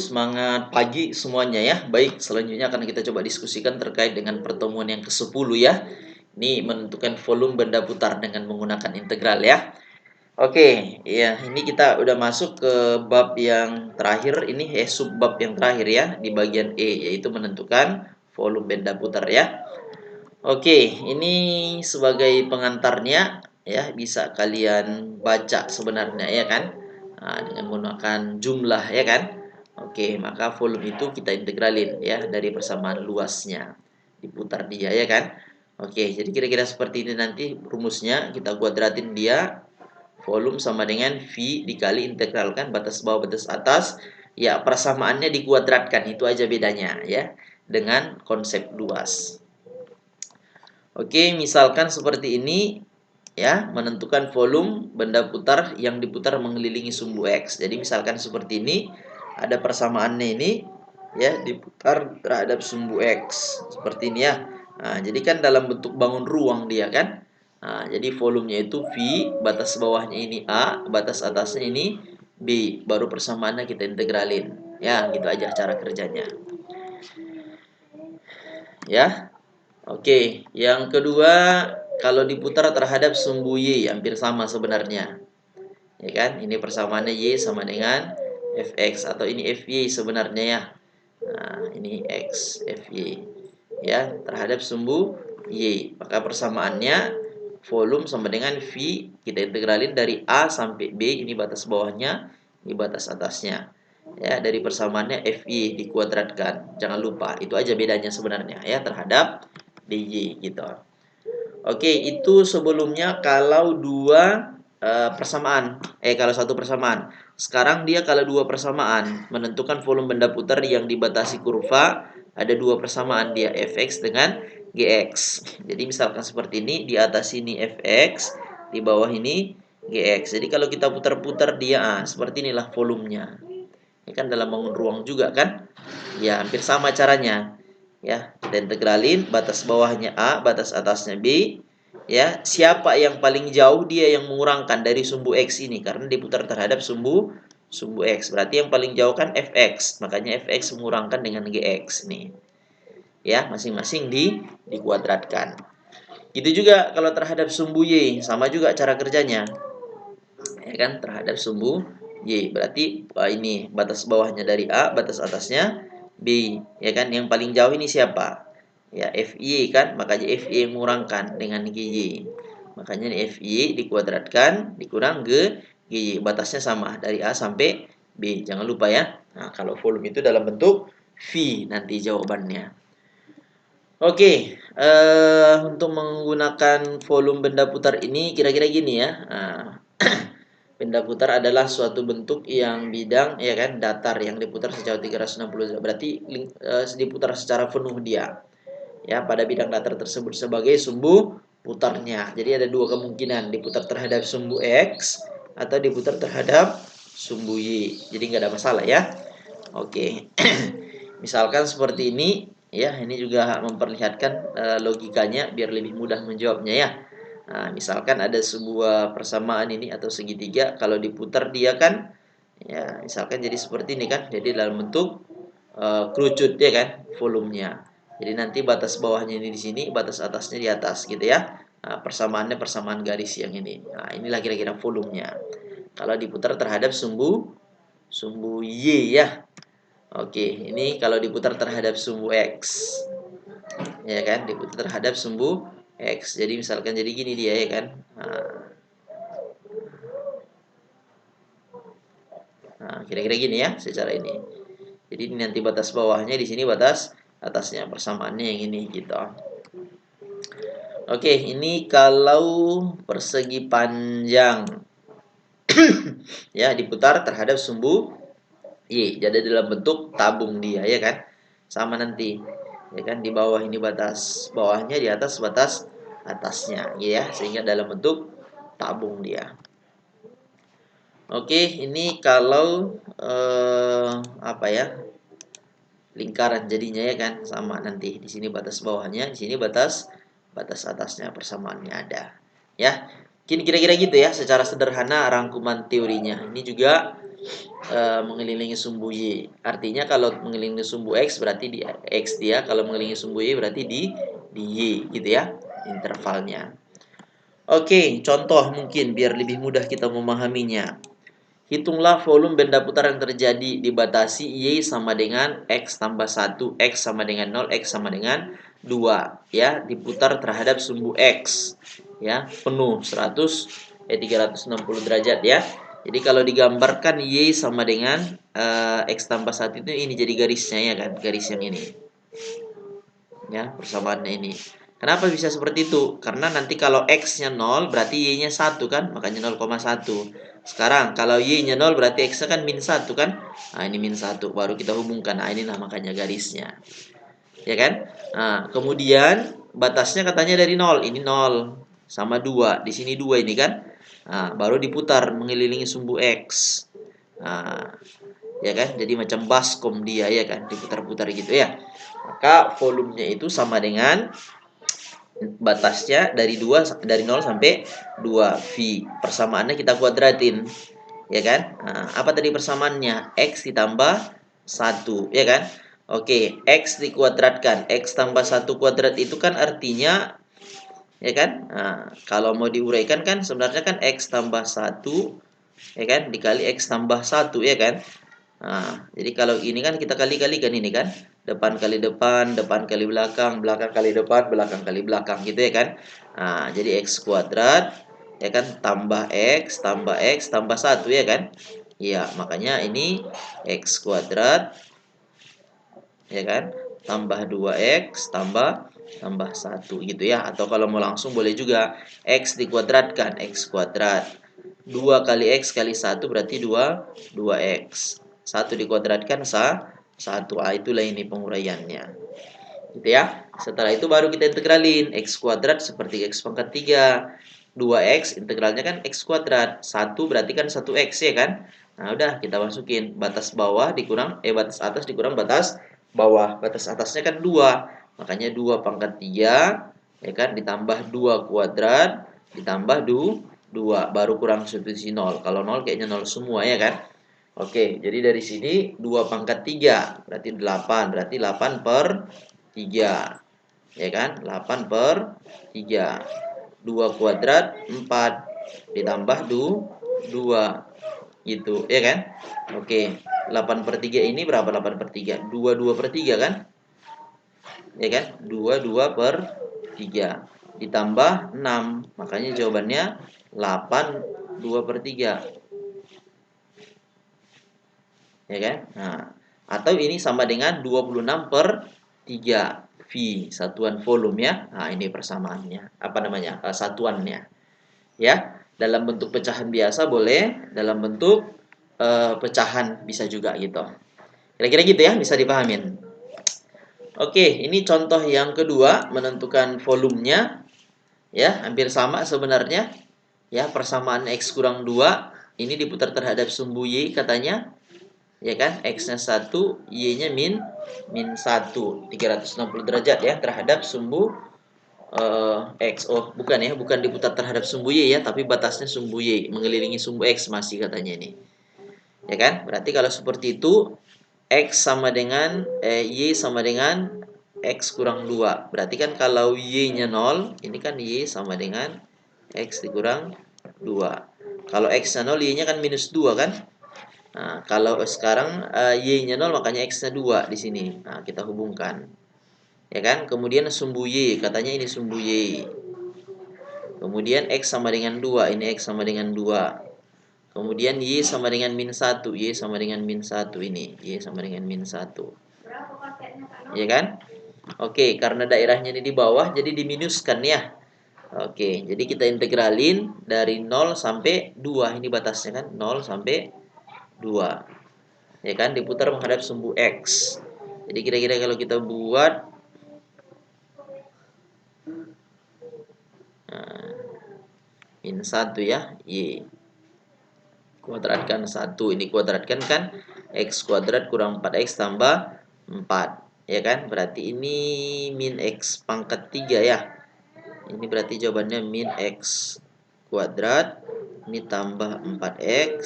Semangat pagi semuanya ya. Baik, selanjutnya akan kita coba diskusikan terkait dengan pertemuan yang ke-10 ya. Ini menentukan volume benda putar dengan menggunakan integral ya. Oke, ya ini kita udah masuk ke bab yang terakhir ini subbab yang terakhir ya di bagian E, yaitu menentukan volume benda putar ya. Oke, ini sebagai pengantarnya ya, bisa kalian baca sebenarnya ya kan. Nah, dengan menggunakan jumlah ya kan. Oke, maka volume itu kita integralin ya dari persamaan luasnya. Diputar dia ya kan. Oke, jadi kira-kira seperti ini nanti rumusnya, kita kuadratin dia. Volume sama dengan V dikali integral kan, batas bawah batas atas. Ya, persamaannya dikuadratkan, itu aja bedanya ya dengan konsep luas. Oke, misalkan seperti ini ya, menentukan volume benda putar yang diputar mengelilingi sumbu X. Jadi misalkan seperti ini, ada persamaannya ini ya, diputar terhadap sumbu X. Seperti ini ya. Nah, jadi kan dalam bentuk bangun ruang dia kan. Nah, jadi volumenya itu V, batas bawahnya ini A, batas atasnya ini B. Baru persamaannya kita integralin. Ya, gitu aja cara kerjanya. Ya. Oke, yang kedua, kalau diputar terhadap sumbu Y hampir sama sebenarnya. Ya kan? Ini persamaannya Y sama dengan Fx atau ini Fy sebenarnya ya. Nah, ini X, Fy. Ya, terhadap sumbu Y. Maka persamaannya volume sama dengan V, kita integralin dari A sampai B, ini batas bawahnya, ini batas atasnya. Ya, dari persamaannya Fy dikuadratkan. Jangan lupa, itu aja bedanya sebenarnya ya terhadap DJ gitu. Oke, itu sebelumnya kalau dua persamaan. Kalau satu persamaan. Sekarang dia kalau dua persamaan, menentukan volume benda putar yang dibatasi kurva, ada dua persamaan dia, Fx dengan Gx. Jadi misalkan seperti ini, di atas ini Fx, di bawah ini Gx. Jadi kalau kita putar-putar dia, seperti inilah volumenya. Ini kan dalam bangun ruang juga kan? Ya, hampir sama caranya. Ya, kita integralin, batas bawahnya A, batas atasnya B. Ya, siapa yang paling jauh dia yang mengurangkan dari sumbu X ini karena diputar terhadap sumbu X. Berarti yang paling jauh kan Fx. Makanya Fx mengurangkan dengan Gx nih. Ya, masing-masing dikuadratkan. Gitu juga kalau terhadap sumbu Y, sama juga cara kerjanya. Ya kan, terhadap sumbu Y. Berarti ini batas bawahnya dari A, batas atasnya B. Ya kan, yang paling jauh ini siapa? Ya, FY kan, makanya FY mengurangkan dengan GY. Makanya FY dikuadratkan dikurang GY. Batasnya sama dari A sampai B. Jangan lupa ya. Nah, kalau volume itu dalam bentuk V nanti jawabannya. Oke, untuk menggunakan volume benda putar ini kira-kira gini ya. Nah, benda putar adalah suatu bentuk yang bidang ya kan datar yang diputar sejauh 360 derajat. Berarti diputar secara penuh dia. Ya, pada bidang datar tersebut sebagai sumbu putarnya. Jadi ada dua kemungkinan, diputar terhadap sumbu X atau diputar terhadap sumbu Y. Jadi nggak ada masalah ya. Oke. Misalkan seperti ini ya, ini juga memperlihatkan logikanya biar lebih mudah menjawabnya ya. Nah, misalkan ada sebuah persamaan ini atau segitiga, kalau diputar dia kan ya, misalkan jadi seperti ini kan. Jadi dalam bentuk kerucut ya kan volumenya. Jadi nanti batas bawahnya ini di sini, batas atasnya di atas gitu ya. Nah, persamaannya persamaan garis yang ini. Nah, inilah kira-kira volumenya. Kalau diputar terhadap sumbu Y ya. Oke, ini kalau diputar terhadap sumbu X. Ya kan, diputar terhadap sumbu X. Jadi misalkan jadi gini dia ya kan. Nah, kira-kira gini ya secara ini. Jadi ini nanti batas bawahnya, di sini batas atasnya, persamaannya yang ini gitu. Oke, ini kalau persegi panjang ya diputar terhadap sumbu Y. Jadi dalam bentuk tabung dia ya kan. Sama nanti ya kan, di bawah ini batas bawahnya, di atas batas atasnya ya, sehingga dalam bentuk tabung dia. Oke, ini kalau apa ya, lingkaran jadinya ya kan, sama nanti di sini batas bawahnya, di sini batas atasnya, persamaannya ada ya. Kira-kira gitu ya secara sederhana rangkuman teorinya. Ini juga mengelilingi sumbu Y. Artinya kalau mengelilingi sumbu X berarti di X dia, kalau mengelilingi sumbu Y berarti di Y gitu ya, intervalnya. Oke, contoh mungkin biar lebih mudah kita memahaminya. Hitunglah volume benda putar yang terjadi dibatasi Y sama dengan X tambah 1, X sama dengan 0, X sama dengan 2. Ya, diputar terhadap sumbu X. Ya, penuh 360 derajat ya. Jadi kalau digambarkan Y sama dengan X tambah 1 itu ini jadi garisnya ya kan, garis yang ini. Ya, persamaannya ini. Kenapa bisa seperti itu? Karena nanti kalau X-nya 0 berarti Y-nya 1 kan, makanya 0,1. Sekarang kalau Y-nya 0 berarti X-nya kan min 1 kan. Nah, ini min 1 baru kita hubungkan. Nah, inilah makanya garisnya. Ya kan? Nah, kemudian batasnya katanya dari 0. Ini 0 sama 2. Di sini 2 ini kan. Nah, baru diputar mengelilingi sumbu X. Nah, ya kan? Jadi macam baskom dia ya kan, diputar-putar gitu ya. Maka volumenya itu sama dengan batasnya dari 0 sampai 2 V. Persamaannya kita kuadratin. Ya kan? Nah, apa tadi persamaannya? X ditambah 1, ya kan? Oke, X dikuadratkan. X tambah 1 kuadrat itu kan artinya, ya kan? Nah, kalau mau diuraikan kan sebenarnya kan X tambah 1, ya kan? Dikali X tambah 1, ya kan? Nah, jadi kalau ini kan kita kali-kalikan ini kan. Depan kali depan, depan kali belakang, belakang kali depan, belakang kali belakang gitu ya kan. Nah, jadi X kuadrat ya kan tambah X tambah 1 ya kan. Iya, makanya ini X kuadrat ya kan tambah 2X tambah 1 gitu ya. Atau kalau mau langsung boleh juga X dikuadratkan, X kuadrat 2 kali X kali 1 berarti 2X. 1 dikuadratkan 1. Itulah ini penguraiannya. Gitu ya. Setelah itu baru kita integralin. X kuadrat seperti X pangkat 3. 2X integralnya kan X kuadrat. 1 berarti kan 1X ya kan. Nah udah kita masukin. Batas bawah dikurang, batas atas dikurang batas bawah. Batas atasnya kan 2. Makanya 2 pangkat 3 ya kan ditambah 2 kuadrat ditambah 2 baru kurang substitusi 0. Kalau 0 kayaknya 0 semua ya kan. Oke, jadi dari sini 2 pangkat 3 berarti 8. Berarti 8 per 3. Ya kan? 8 per 3. 2 kuadrat 4 ditambah 2 gitu, ya kan? Oke, 8 per 3 ini berapa 8 per 3? 2 per 3 kan? Ya kan? 2 per 3 ditambah 6. Makanya jawabannya 8 2 per 3. Ya kan? Nah, atau ini sama dengan 26 per 3 V, satuan volume ya. Nah, ini persamaannya. Apa namanya? Satuannya. Ya, dalam bentuk pecahan biasa boleh, dalam bentuk pecahan bisa juga gitu. Kira-kira gitu ya, bisa dipahamin. Oke, ini contoh yang kedua menentukan volumenya. Ya, hampir sama sebenarnya. Ya, persamaan X kurang 2 ini diputar terhadap sumbu Y katanya. Ya kan, X-nya 1, Y-nya min 1, 360 derajat ya terhadap sumbu X. Oh, bukan ya, bukan diputar terhadap sumbu Y ya, tapi batasnya sumbu Y, mengelilingi sumbu X masih katanya ini. Ya kan? Berarti kalau seperti itu X sama dengan Y sama dengan X kurang 2. Berarti kan kalau Y-nya 0, ini kan Y sama dengan X dikurang 2. Kalau X-nya 0, Y-nya kan minus 2 kan? Nah, kalau sekarang Y-nya 0 makanya X-nya 2 di sini. Nah, kita hubungkan. Ya kan? Kemudian sumbu Y, katanya ini sumbu Y. Kemudian X sama dengan 2, ini X sama dengan 2. Kemudian Y sama dengan min 1, Y sama dengan min 1 ini. Y sama dengan min 1. Ya kan? Oke, karena daerahnya ini di bawah jadi diminuskan ya. Oke, jadi kita integralin dari 0 sampai 2. Ini batasnya kan 0 sampai 2. Ya kan, diputar menghadap sumbu X. Jadi kira-kira kalau kita buat min 1 ya, Y kuadratkan 1, ini kuadratkan kan X kuadrat kurang 4X tambah 4, ya kan? Berarti ini min X pangkat 3 ya. Ini berarti jawabannya min X kuadrat, ini tambah 4X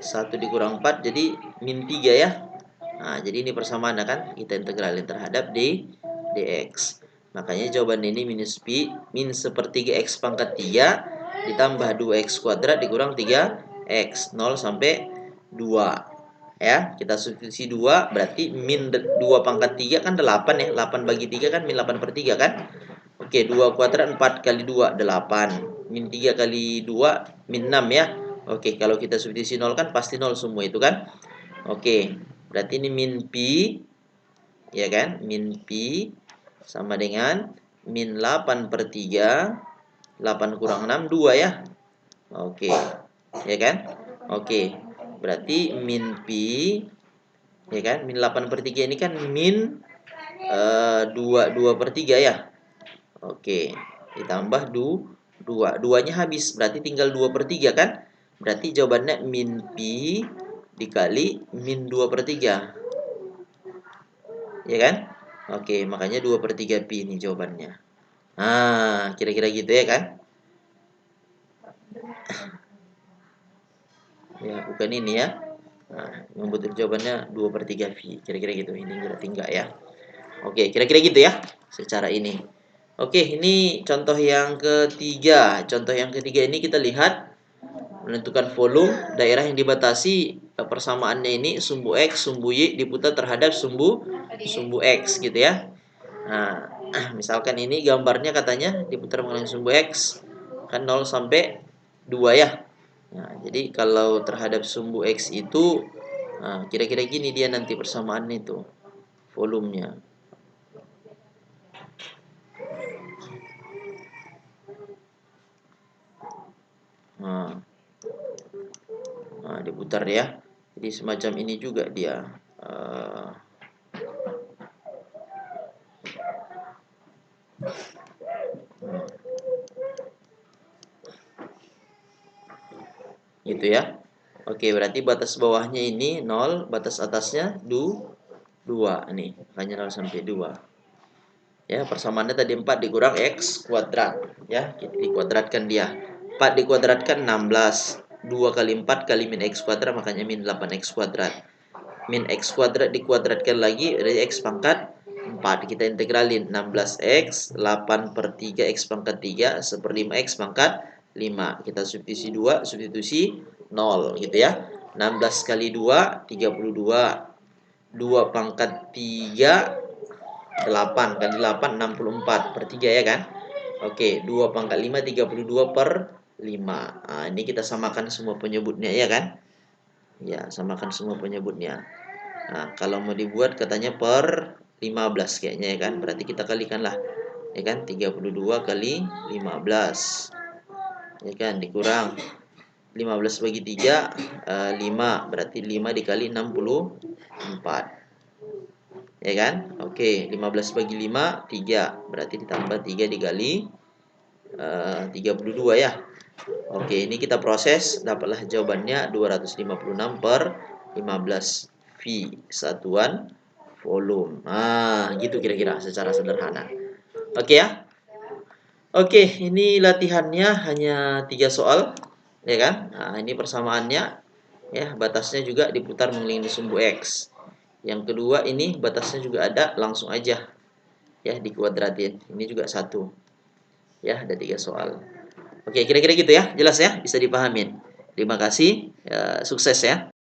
1 dikurang 4 jadi min 3 ya. Nah, jadi ini persamaan kan kita integralin terhadap dx. Makanya jawaban ini minus pi min sepertiga x pangkat 3 ditambah 2x kuadrat dikurang 3x 0 sampai 2. Ya, kita substitusi 2 berarti min 2 pangkat 3 kan 8 ya. 8 bagi 3 kan min 8 per 3 kan. Oke, 2 kuadrat 4 kali 2 8. Min 3 kali 2 min 6 ya. Oke, kalau kita substitusi 0 kan pasti 0 semua itu kan. Oke, berarti ini min pi, ya kan? Min pi sama dengan min 8 per 3, 8 kurang 6, 2 ya. Oke, ya kan? Oke, berarti min pi, ya kan? Min 8 per 3 ini kan min 2 per 3 ya. Oke, ditambah 2. 2-nya habis, berarti tinggal 2 per 3 kan? Berarti jawabannya min pi dikali min 2 per 3. Ya kan? Oke, makanya 2 per 3 pi ini jawabannya. Nah, kira-kira gitu ya kan? Ya, bukan ini ya. Nah, membutuhkan jawabannya 2 per 3 pi. Kira-kira gitu. Ini berarti enggak ya. Oke, kira-kira gitu ya. Secara ini. Oke, ini contoh yang ketiga. Contoh yang ketiga ini kita lihat menentukan volume daerah yang dibatasi persamaannya ini sumbu X, sumbu Y diputar terhadap sumbu X gitu ya. Nah, misalkan ini gambarnya katanya diputar mengenai sumbu X kan 0 sampai 2 ya. Nah, jadi kalau terhadap sumbu X itu kira-kira gini dia nanti persamaan itu volumenya. Nah, diputar ya. Jadi semacam ini juga dia. Gitu ya. Oke, berarti batas bawahnya ini 0, batas atasnya 2 nih. Makanya 0 sampai 2. Ya, persamaannya tadi 4 dikurang x kuadrat ya. Kita dikuadratkan dia. 4 dikuadratkan 16. 2 kali 4 kali min x kuadrat makanya min 8x kuadrat. Min x kuadrat dikuadratkan lagi dari x pangkat 4. Kita integralin 16x 8 per 3 x pangkat 3 1/5 x pangkat 5. Kita substitusi 2, substitusi 0 gitu ya. 16 kali 2 32. 2 pangkat 3 8 kali 8 64 per 3 ya kan. Oke, 2 pangkat 5 32 per 5. Nah, ini kita samakan semua penyebutnya ya kan. Ya, samakan semua penyebutnya. Nah, kalau mau dibuat katanya per 15 kayaknya ya kan. Berarti kita kalikanlah. Ya kan, 32 kali 15. Ya kan, dikurang 15 bagi 3 5. Berarti 5 dikali 64. Ya kan? Oke, 15 bagi 5 3. Berarti ditambah 3 dikali 32 ya. Oke, ini kita proses, dapatlah jawabannya 256 per 15 V satuan volume. Nah, gitu kira-kira secara sederhana. Oke ya. Oke, ini latihannya hanya 3 soal, ya kan? Nah, ini persamaannya ya, batasnya juga diputar mengelilingi sumbu X. Yang kedua ini batasnya juga ada, langsung aja ya dikuadratin. Ini juga 1. Ya, ada 3 soal. Oke, kira-kira gitu ya. Jelas ya? Bisa dipahamin. Terima kasih. Sukses ya.